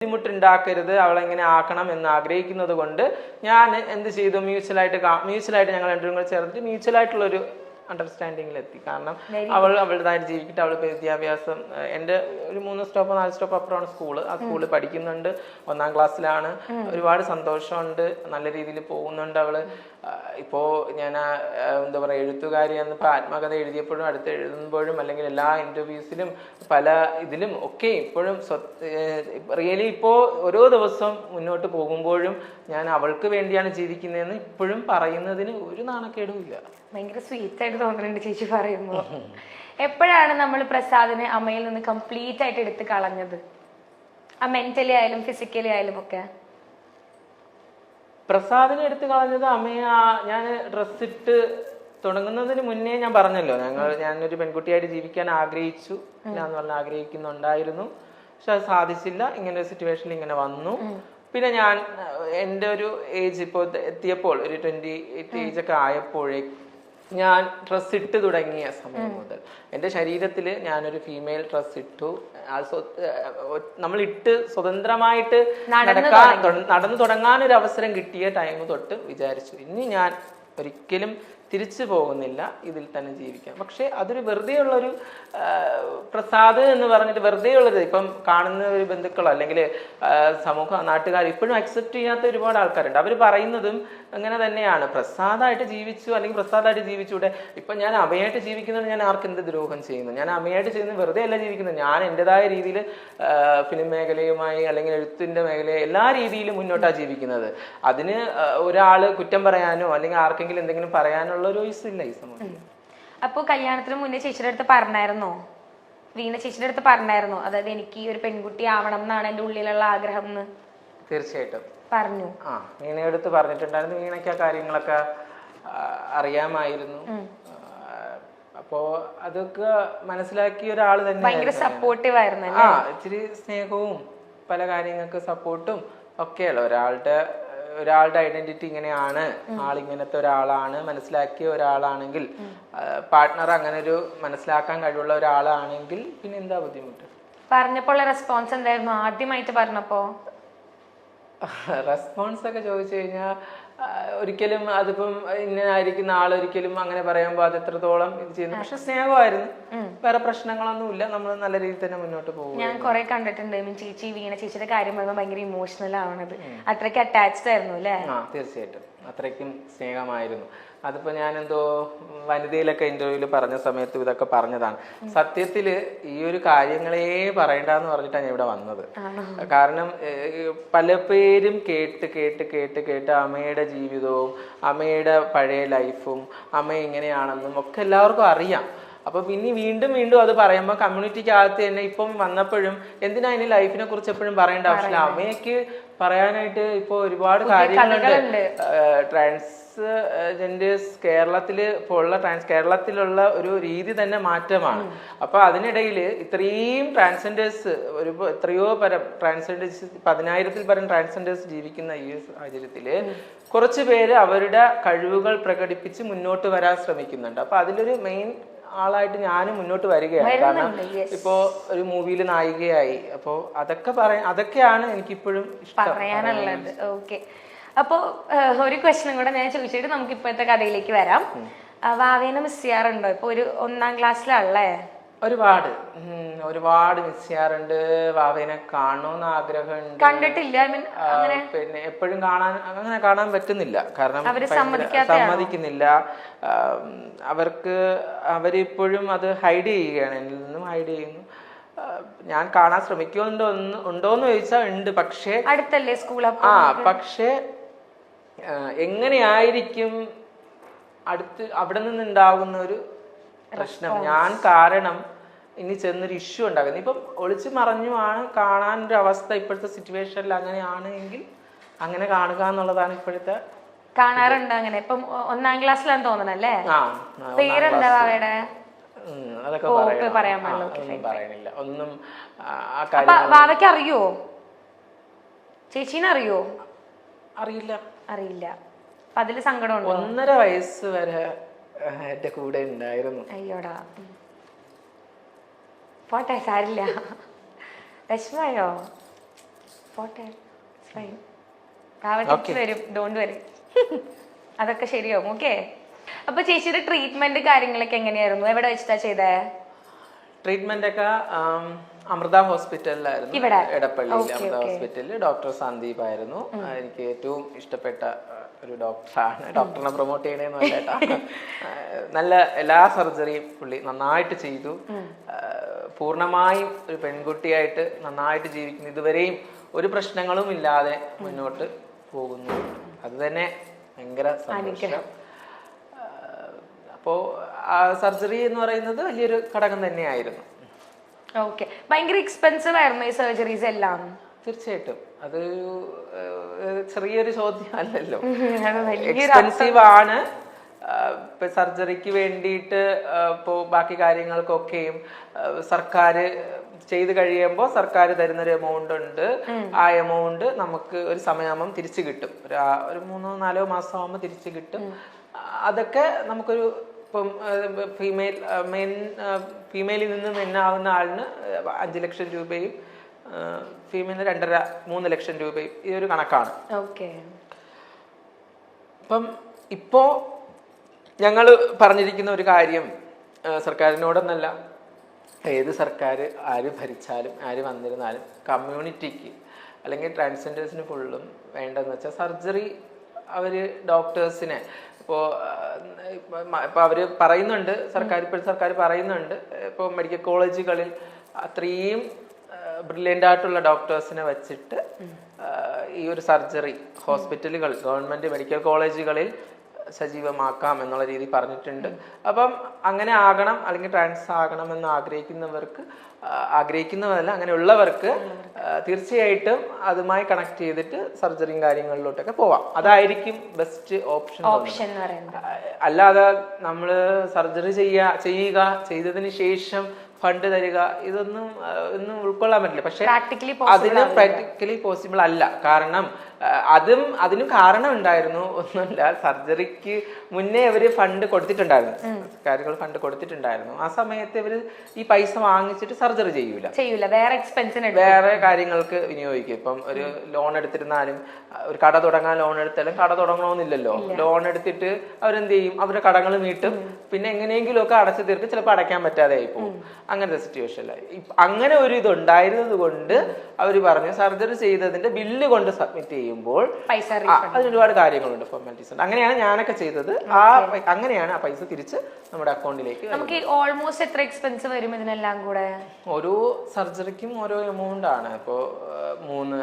ബുദ്ധിമുട്ടുണ്ടാക്കരുത്, അവളെങ്ങനെ ആക്കണം എന്ന് ആഗ്രഹിക്കുന്നത് കൊണ്ട് ഞാൻ എന്ത് ചെയ്തു, മ്യൂച്വലായിട്ട് ഞങ്ങൾ രണ്ടും കൂടെ ചേർന്നിട്ട് മ്യൂച്വലായിട്ടുള്ളൊരു അണ്ടർസ്റ്റാൻഡിങ്ങിലെത്തി. കാരണം അവളുടേതായിട്ട് ജീവിക്കട്ടെ, അവൾ വിദ്യാഭ്യാസം എൻ്റെ ഒരു 3 സ്റ്റോപ്പ് 4 സ്റ്റോപ്പ് അപ്പുറമാണ് സ്കൂള്. ആ സ്കൂളിൽ പഠിക്കുന്നുണ്ട്, 1ാം ക്ലാസ്സിലാണ്. ഒരുപാട് സന്തോഷമുണ്ട്, നല്ല രീതിയിൽ പോകുന്നുണ്ട് അവള്. ഇപ്പോൾ ഞാൻ എന്താ പറയുക, എഴുത്തുകാരി എന്നിപ്പോൾ ആത്മകഥ എഴുതിയപ്പോഴും അടുത്ത് എഴുതുമ്പോഴും അല്ലെങ്കിൽ എല്ലാ ഇൻ്റർവ്യൂസിലും പല ഇതിലും ഒക്കെ ഇപ്പോഴും റിയലി ഇപ്പോൾ ഓരോ ദിവസം മുന്നോട്ട് പോകുമ്പോഴും ഞാൻ അവൾക്ക് വേണ്ടിയാണ് ജീവിക്കുന്നതെന്ന് ഇപ്പോഴും പറയുന്നതിന് ഒരു നാണക്കേടും ഇല്ല. ഭയങ്കര സ്വീറ്റ് ആയിട്ട് തോന്നുന്നുണ്ട് ചേച്ചി പറയുമ്പോൾ. എപ്പോഴാണ് നമ്മൾ പ്രസാദിനെ അമ്മയിൽ നിന്ന് കംപ്ലീറ്റ് ആയിട്ട് എടുത്ത് കളഞ്ഞത്? ആ മെന്റലി ആയാലും ഫിസിക്കലി ആയാലും ഒക്കെ. പ്രസാദിനെ എടുത്ത് കളഞ്ഞത് അമ്മയെ ഞാൻ ഡ്രസ്സിട്ട് തുടങ്ങുന്നതിന് മുന്നേ ഞാൻ പറഞ്ഞല്ലോ, ഞാനൊരു പെൺകുട്ടിയായിട്ട് ജീവിക്കാൻ ആഗ്രഹിച്ചു എന്ന് പറഞ്ഞാൽ ആഗ്രഹിക്കുന്നുണ്ടായിരുന്നു. പക്ഷെ അത് സാധിച്ചില്ല. ഇങ്ങനെ ഒരു സിറ്റുവേഷനിൽ ഇങ്ങനെ വന്നു. പിന്നെ ഞാൻ എൻ്റെ ഒരു ഏജ് ഇപ്പോൾ എത്തിയപ്പോൾ ഒരു 28 ഏജൊക്കെ ആയപ്പോഴേ ഞാൻ ഡ്രസ്സ് ഇട്ട് തുടങ്ങിയ സമയം മുതൽ എൻ്റെ ശരീരത്തിൽ ഞാനൊരു ഫീമെയിൽ ഡ്രസ്സ് ഇട്ടു. നമ്മൾ ഇട്ട് സ്വതന്ത്രമായിട്ട് നടന്നു തുടങ്ങാനൊരു അവസരം കിട്ടിയ ടൈം തൊട്ട് വിചാരിച്ചു ഇനി ഞാൻ ഒരിക്കലും തിരിച്ചു പോകുന്നില്ല, ഇതിൽ തന്നെ ജീവിക്കാം. പക്ഷെ അതൊരു വെറുതെ ഉള്ളൊരു പ്രസാദ് എന്ന് പറഞ്ഞിട്ട് വെറുതെ ഉള്ളത് ഇപ്പം കാണുന്ന ഒരു ബന്ധുക്കളോ അല്ലെങ്കിൽ നാട്ടുകാർ ഇപ്പോഴും അക്സെപ്റ്റ് ചെയ്യാത്ത ഒരുപാട് ആൾക്കാരുണ്ട്. അവർ പറയുന്നതും അങ്ങനെ തന്നെയാണ്, പ്രസാദായിട്ട് ജീവിച്ചു അല്ലെങ്കിൽ പ്രസാദായിട്ട് ജീവിച്ചൂടെ. ഇപ്പം ഞാൻ അമ്മയായിട്ട് ജീവിക്കുന്നത് ഞാൻ ആർക്കെന്ത് ദ്രോഹം ചെയ്യുന്നു? ഞാൻ അമ്മയായിട്ട് ചെയ്യുന്നത് വെറുതെ അല്ല ജീവിക്കുന്നത്. ഞാൻ എൻ്റെതായ രീതിയിൽ ഫിലിം മേഖലയുമായി അല്ലെങ്കിൽ എഴുത്തിൻ്റെ മേഖലയെ എല്ലാ രീതിയിലും മുന്നോട്ടാണ് ജീവിക്കുന്നത്. അതിന് ഒരാൾ കുറ്റം പറയാനോ അല്ലെങ്കിൽ ആർക്കെങ്കിലും എന്തെങ്കിലും പറയാനോ ഉള്ള വോയിസ് ഇല്ല ഈ സമയത്ത്. അപ്പൊ കല്യാണത്തിന് മുന്നേ ചേച്ചിയുടെ അടുത്ത് പറഞ്ഞായിരുന്നോ, വീണ ചേച്ചിയുടെ അടുത്ത് പറഞ്ഞായിരുന്നോ, അതായത് എനിക്ക് ഒരു പെൺകുട്ടി ആവണം എന്നാണ് എൻ്റെ ഉള്ളിലുള്ള ആഗ്രഹം എന്ന്? തീർച്ചയായിട്ടും പറഞ്ഞു. വീണയെടുത്ത് പറഞ്ഞിട്ടുണ്ടായിരുന്നു. വീണയ്ക്ക് ആ കാര്യങ്ങളൊക്കെ അറിയാമായിരുന്നു. അപ്പോ അതൊക്കെ മനസ്സിലാക്കിയ ഒരാൾ തന്നെ. ഭയങ്കര സപ്പോർട്ടീവ് ആയിരുന്നു. ഇച്ചിരി സ്നേഹവും പല കാര്യങ്ങൾക്ക് സപ്പോർട്ടും ഒക്കെയുള്ള ഒരാളുടെ ഐഡന്റിറ്റി ഇങ്ങനെയാണ്, ആളിങ്ങനത്തെ ഒരാളാണ് മനസ്സിലാക്കിയ ഒരാളാണെങ്കിൽ, പാർട്ട്ണർ അങ്ങനെ ഒരു മനസ്സിലാക്കാൻ കഴിവുള്ള ഒരാളാണെങ്കിൽ പിന്നെ എന്താ ബുദ്ധിമുട്ട്? പറഞ്ഞപ്പോൾ റെസ്പോൺസ് എന്തായിരുന്നു ആദ്യമായിട്ട് പറഞ്ഞപ്പോ? റെസ്പോൺസ് ഒക്കെ ചോദിച്ചു കഴിഞ്ഞാൽ ഒരിക്കലും അതിപ്പം ഇന്നായിരിക്കുന്ന ആളൊരിക്കലും അങ്ങനെ പറയുമ്പോൾ അത് എത്രത്തോളം ഇത് ചെയ്യുന്നു. പക്ഷെ സ്നേഹമായിരുന്നു, വേറെ പ്രശ്നങ്ങളൊന്നുമില്ല. നമ്മൾ നല്ല രീതിയിൽ തന്നെ മുന്നോട്ട് പോകും. ഞാൻ കുറെ കണ്ടിട്ടുണ്ട് ചേച്ചി വീണ ചേച്ചിയുടെ കാര്യം പറയുമ്പോൾ ഭയങ്കര ഇമോഷണൽ ആവണത്. അത്രയ്ക്ക് അറ്റാച്ച്ഡ് ആയിരുന്നു അല്ലേ? തീർച്ചയായിട്ടും അത്രയ്ക്കും സ്നേഹമായിരുന്നു. അതിപ്പോ ഞാനെന്തോ വനിതയിലൊക്കെ ഇന്റർവ്യൂവിൽ പറഞ്ഞ സമയത്ത് ഇതൊക്കെ പറഞ്ഞതാണ്. സത്യത്തില് ഈ ഒരു കാര്യങ്ങളേ പറയണ്ടെന്ന് പറഞ്ഞിട്ടാണ് ഞാൻ ഇവിടെ വന്നത്. കാരണം പല പേരും കേട്ട് അമ്മയുടെ ജീവിതവും അമ്മയുടെ പഴയ ലൈഫും അമ്മ എങ്ങനെയാണെന്നും ഒക്കെ എല്ലാവർക്കും അറിയാം. അപ്പൊ പിന്നെ വീണ്ടും അത് പറയുമ്പോൾ കമ്മ്യൂണിറ്റിക്കകത്ത് തന്നെ ഇപ്പം വന്നപ്പോഴും എന്തിനാ ഇനി ലൈഫിനെ കുറിച്ച് എപ്പോഴും പറയേണ്ട ആവശ്യമില്ല. അമ്മയ്ക്ക് പറയാനായിട്ട് ഇപ്പൊ ഒരുപാട് കാര്യങ്ങളുണ്ട്. ട്രാൻസ്ജെൻഡേഴ്സ് കേരളത്തിലുള്ള ഒരു രീതി തന്നെ മാറ്റമാണ്. അപ്പൊ അതിനിടയിൽ ഇത്രയും ട്രാൻസ്ജെൻഡേഴ്സ് എത്രയോ പരം ട്രാൻസ്ജെൻഡേഴ്സ് 10,000-ൽ പരം ട്രാൻസ്ജെൻഡേഴ്സ് ജീവിക്കുന്ന ഈ സാഹചര്യത്തില് കുറച്ചു പേര് അവരുടെ കഴിവുകൾ പ്രകടിപ്പിച്ച് മുന്നോട്ട് വരാൻ ശ്രമിക്കുന്നുണ്ട്. അപ്പൊ അതിലൊരു മെയിൻ ആളായിട്ട് ഞാനും മുന്നോട്ട് വരികയാണ്. കാരണം ഇപ്പോ ഒരു മൂവിയിൽ നായികയായി. അപ്പോ അതൊക്കെയാണ് എനിക്കിപ്പോഴും പറയാനുള്ളത്. ഓക്കെ, അപ്പോ ഒരു ക്വസ്റ്റ്യനും കൂടെ ഞാൻ ചോദിച്ചിട്ട് നമുക്ക് ഇപ്പോഴത്തെ കഥയിലേക്ക് വരാം. വാവേനെ മിസ് ചെയ്യാറുണ്ടോ? ഇപ്പൊ ഒരു 1ാം ക്ലാസ്സിലാണല്ലേ? ഒരുപാട് മിസ് ചെയ്യാറുണ്ട്. വാവേനെ കാണണമെന്ന് ആഗ്രഹമുണ്ട്. കണ്ടിട്ടില്ല? പിന്നെ എപ്പോഴും കാണാൻ പറ്റുന്നില്ല. കാരണം സമ്മതിക്കുന്നില്ല. അവരിപ്പോഴും അത് ഹൈഡ് ചെയ്യുകയാണ്, എന്നിൽ നിന്നും ഹൈഡ് ചെയ്യുന്നു. ഞാൻ കാണാൻ ഉണ്ടോന്ന് ചോദിച്ചാൽ ഉണ്ട്. പക്ഷേ അടുത്തല്ലേ സ്കൂൾ? പക്ഷേ എങ്ങനെയായിരിക്കും അവിടെ നിന്നുണ്ടാകുന്ന ഒരു പ്രശ്നം, ഞാൻ കാരണം ഇനി ചെന്നൊരു ഇഷ്യൂ ഉണ്ടാകുന്നത്. ഇപ്പം ഒളിച്ചു മറഞ്ഞുമാണ് കാണാനൊരു അവസ്ഥ ഇപ്പോഴത്തെ സിറ്റുവേഷനിൽ അങ്ങനെയാണ് എങ്കിൽ അങ്ങനെ കാണുക എന്നുള്ളതാണ് ഇപ്പോഴത്തെ. കാണാറുണ്ട് അങ്ങനെ. ഇപ്പം 1ാം ക്ലാസ്സിലാന്ന് തോന്നണല്ലേ? പേരെന്താ വാവയുടെ? അതൊക്കെ പറയണില്ല ഒന്നും. വാവയ്ക്ക് അറിയോ? ചേച്ചീനെ അറിയോ? അറിയില്ല. അപ്പൊ അതില് സങ്കടമുണ്ടോ? 1.5 വയസ്സ് വരെ എന്റെ കൂടെ ഉണ്ടായിരുന്നു. അയ്യോടാ, പോട്ടെ, സാരില്ല. വിഷമായോ? പോട്ടെ ഫൈൻ. വരും, ഡോണ്ട് വരി. അതൊക്കെ ശരിയാവും. ഓക്കെ. അപ്പൊ ചേച്ചിയുടെ ട്രീറ്റ്മെന്റ് കാര്യങ്ങളൊക്കെ എങ്ങനെയായിരുന്നു? എവിടെ വെച്ചിട്ടാ ചെയ്തേ? ട്രീറ്റ്മെന്റ് ഒക്കെ അമൃത ഹോസ്പിറ്റലിലായിരുന്നു, എടപ്പള്ളിയിൽ അമൃത ഹോസ്പിറ്റലിൽ. ഡോക്ടർ സന്ദീപ് ആയിരുന്നു എനിക്ക് ഏറ്റവും ഇഷ്ടപ്പെട്ട ഒരു ഡോക്ടറാണ്. ഡോക്ടറിനെ പ്രൊമോട്ട് ചെയ്യണേന്ന് കേട്ടാ. നല്ല എല്ലാ സർജറിയും പുള്ളി നന്നായിട്ട് ചെയ്തു. പൂർണ്ണമായും ഒരു പെൺകുട്ടിയായിട്ട് നന്നായിട്ട് ജീവിക്കുന്നു. ഇതുവരെയും ഒരു പ്രശ്നങ്ങളും ഇല്ലാതെ മുന്നോട്ട് പോകുന്നു. അത് തന്നെ ഭയങ്കര സന്തോഷം. അപ്പോ ആ സർജറി എന്ന് പറയുന്നത് വലിയൊരു ഘടകം തന്നെയായിരുന്നു. ഓക്കെ. ഭയങ്കര എക്സ്പെൻസീവ് ആയിരുന്നു ഈ സർജറീസ് എല്ലാം? തീർച്ചയായിട്ടും. അത് ചെറിയൊരു ചോദ്യം അല്ലല്ലോ. എക്സ്പെൻസീവ് ആണ്. ഇപ്പൊ സർജറിക്ക് വേണ്ടിയിട്ട് ഇപ്പോ ബാക്കി കാര്യങ്ങൾക്കൊക്കെയും സർക്കാർ ചെയ്ത് കഴിയുമ്പോൾ സർക്കാർ തരുന്നൊരു എമൗണ്ട് ഉണ്ട്. ആ എമൗണ്ട് നമുക്ക് ഒരു സമയമാകുമ്പം തിരിച്ചു കിട്ടും. ഒരു 3-4 മാസം ആകുമ്പോൾ തിരിച്ചു കിട്ടും. അതൊക്കെ നമുക്കൊരു ഇപ്പം ഫീമെയിലിൽ നിന്ന് മെന്നാവുന്ന ആളിന് 5 ലക്ഷം രൂപയും ഫീമെയിലിന് 2.5-3 ലക്ഷം രൂപയും ഈ ഒരു കണക്കാണ്. അപ്പം ഇപ്പോ ഞങ്ങൾ പറഞ്ഞിരിക്കുന്ന ഒരു കാര്യം സർക്കാരിനോടൊന്നല്ല, ഏത് സർക്കാർ ആര് ഭരിച്ചാലും ആര് വന്നിരുന്നാലും കമ്മ്യൂണിറ്റിക്ക് അല്ലെങ്കിൽ ട്രാൻസ്ജെൻഡേഴ്സിന് ഫുള്ളും വേണ്ടതെന്ന് വെച്ചാൽ സർജറി. അവർ ഡോക്ടേഴ്സിനെ ഇപ്പോൾ അവർ പറയുന്നുണ്ട്, സർക്കാർ പറയുന്നുണ്ട്, ഇപ്പോൾ മെഡിക്കൽ കോളേജുകളിൽ അത്രയും ബ്രില്യൻ്റ് ആയിട്ടുള്ള ഡോക്ടേഴ്സിനെ വെച്ചിട്ട് ഈ ഒരു സർജറി ഹോസ്പിറ്റലുകൾ ഗവൺമെൻറ് മെഡിക്കൽ കോളേജുകളിൽ സജീവമാക്കാം എന്നുള്ള രീതി പറഞ്ഞിട്ടുണ്ട്. അപ്പം അങ്ങനെ ആകണം, അല്ലെങ്കിൽ ട്രാൻസ് ആകണമെന്ന് ആഗ്രഹിക്കുന്നവരല്ല അങ്ങനെയുള്ളവർക്ക് തീർച്ചയായിട്ടും അതുമായി കണക്ട് ചെയ്തിട്ട് സർജറിയും കാര്യങ്ങളിലോട്ടൊക്കെ പോവാം. അതായിരിക്കും ബെസ്റ്റ് ഓപ്ഷൻ. അല്ലാതെ നമ്മൾ സർജറി ചെയ്യുക, ചെയ്തതിന് ശേഷം ഫണ്ട് തരിക, ഒന്നും ഉൾക്കൊള്ളാൻ പറ്റില്ല. പക്ഷെ അതിന് പ്രാക്ടിക്കലി പോസിബിൾ അല്ല. കാരണം അതിനും കാരണം ഉണ്ടായിരുന്നു. ഒന്നുമില്ല, സർജറിക്ക് മുന്നേ അവര് ഫണ്ട് കൊടുത്തിട്ടുണ്ടായിരുന്നു, സർക്കാരുകൾ ഫണ്ട് കൊടുത്തിട്ടുണ്ടായിരുന്നു. ആ സമയത്ത് ഇവര് ഈ പൈസ വാങ്ങിച്ചിട്ട് സർജറി ചെയ്യൂല, വേറെ കാര്യങ്ങൾക്ക് വിനിയോഗിക്കും. ഇപ്പം ഒരു ലോൺ എടുത്തിരുന്നാലും, ഒരു കട തുടങ്ങാൻ ലോൺ എടുത്താലും കട തുടങ്ങണമെന്നില്ലല്ലോ. ലോൺ എടുത്തിട്ട് അവരെന്ത് ചെയ്യും, അവരുടെ കടങ്ങൾ നീട്ടും, പിന്നെ എങ്ങനെയെങ്കിലും ഒക്കെ അടച്ചു തീർക്കും, ചിലപ്പോൾ അടയ്ക്കാൻ പറ്റാതെ ആയി പോകും. അങ്ങനത്തെ സിറ്റുവേഷനിലായി. അങ്ങനെ ഒരു ഇതുണ്ടായിരുന്നത് കൊണ്ട് അവര് പറഞ്ഞു സർജറി ചെയ്തതിന്റെ ബില്ല് കൊണ്ട് സബ്മിറ്റ് ചെയ്യുമ്പോൾ അതിന് ഒരുപാട് കാര്യങ്ങളുണ്ട്, ഫോർമാലിറ്റീസ് ഉണ്ട്. അങ്ങനെയാണ് ഞാനൊക്കെ ചെയ്തത്. അങ്ങനെയാണ് ആ പൈസ തിരിച്ച് നമ്മുടെ അക്കൗണ്ടിലേക്ക്. നമുക്ക് ഓൾമോസ്റ്റ് എത്ര എക്സ്പെൻസ് വരും ഇതിനെല്ലാം കൂടെ? ഓരോ സർജറിക്കും ഓരോ എമൗണ്ട് ആണ്. ഇപ്പോ 3,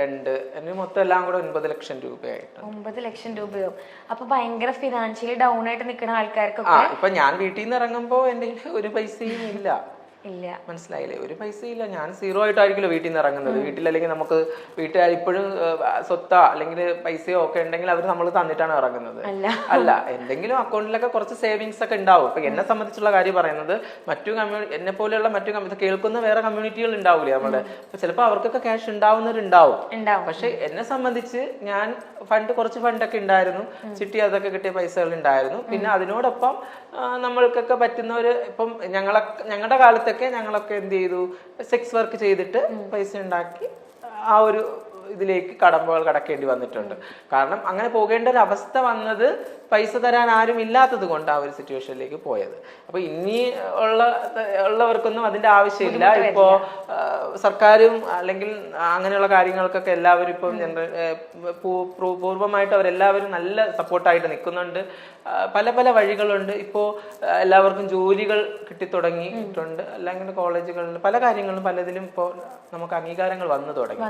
2 അതിന് മൊത്തം എല്ലാം കൂടെ 9 ലക്ഷം രൂപയായിട്ട്. 9 ലക്ഷം രൂപയോ? അപ്പൊ ഭയങ്കര ഫിനാൻഷ്യലി ഡൗൺ ആയിട്ട് നിൽക്കുന്ന ആൾക്കാർക്കൊക്കെ. ഇപ്പൊ ഞാൻ വീട്ടിൽ നിന്ന് ഇറങ്ങുമ്പോ എന്റെ ഒരു പൈസയും ഇല്ല. ഇല്ല. മനസ്സിലായില്ലേ? ഒരു പൈസയില്ല. ഞാൻ 0 ആയിട്ടായിരിക്കുമല്ലോ വീട്ടിൽ നിന്ന് ഇറങ്ങുന്നത്. വീട്ടിൽ അല്ലെങ്കിൽ നമുക്ക് വീട്ടുകാർ ഇപ്പോഴും സ്വത്താ അല്ലെങ്കിൽ പൈസയോ ഒക്കെ ഉണ്ടെങ്കിൽ അവർ നമ്മൾ തന്നിട്ടാണ് ഇറങ്ങുന്നത്. അല്ല, എന്തെങ്കിലും അക്കൗണ്ടിലൊക്കെ കുറച്ച് സേവിങ്സ് ഒക്കെ ഉണ്ടാവും. ഇപ്പൊ എന്നെ സംബന്ധിച്ചുള്ള കാര്യം പറയുന്നത്, എന്നെ പോലെയുള്ള മറ്റു കേൾക്കുന്ന വേറെ കമ്മ്യൂണിറ്റികൾ ഉണ്ടാവില്ലേ നമ്മുടെ, ചിലപ്പോൾ അവർക്കൊക്കെ ക്യാഷ് ഉണ്ടാവുന്നവരുണ്ടാവും. പക്ഷെ എന്നെ സംബന്ധിച്ച് ഞാൻ കുറച്ച് ഫണ്ടൊക്കെ ഉണ്ടായിരുന്നു, ചിട്ടി അതൊക്കെ കിട്ടിയ പൈസകൾ ഉണ്ടായിരുന്നു. പിന്നെ അതിനോടൊപ്പം നമ്മൾക്കൊക്കെ പറ്റുന്നവര്, ഇപ്പം ഞങ്ങളുടെ കാലത്തൊക്കെ ഞങ്ങളൊക്കെ എന്ത് ചെയ്തു, സെക്സ് വർക്ക് ചെയ്തിട്ട് പൈസ ഉണ്ടാക്കി ആ ഒരു ഇതിലേക്ക് കടമ്പകൾ കടക്കേണ്ടി വന്നിട്ടുണ്ട്. കാരണം അങ്ങനെ പോകേണ്ട ഒരു അവസ്ഥ വന്നത് പൈസ തരാൻ ആരും ഇല്ലാത്തത് കൊണ്ട് ആ ഒരു സിറ്റുവേഷനിലേക്ക് പോയത്. അപ്പൊ ഇനി ഉള്ളവർക്കൊന്നും അതിന്റെ ആവശ്യമില്ല. ഇപ്പോ സർക്കാരും അല്ലെങ്കിൽ അങ്ങനെയുള്ള കാര്യങ്ങൾക്കൊക്കെ എല്ലാവരും ഇപ്പം പൂർവ്വമായിട്ട് അവരെല്ലാവരും നല്ല സപ്പോർട്ടായിട്ട് നിൽക്കുന്നുണ്ട്. പല പല വഴികളുണ്ട്. ഇപ്പോൾ എല്ലാവർക്കും ജോലികൾ കിട്ടിത്തുടങ്ങിയിട്ടുണ്ട്. അല്ലെങ്കിൽ കോളേജുകളിൽ പല കാര്യങ്ങളും പലതിലും ഇപ്പോൾ നമുക്ക് അംഗീകാരങ്ങൾ വന്നു തുടങ്ങി.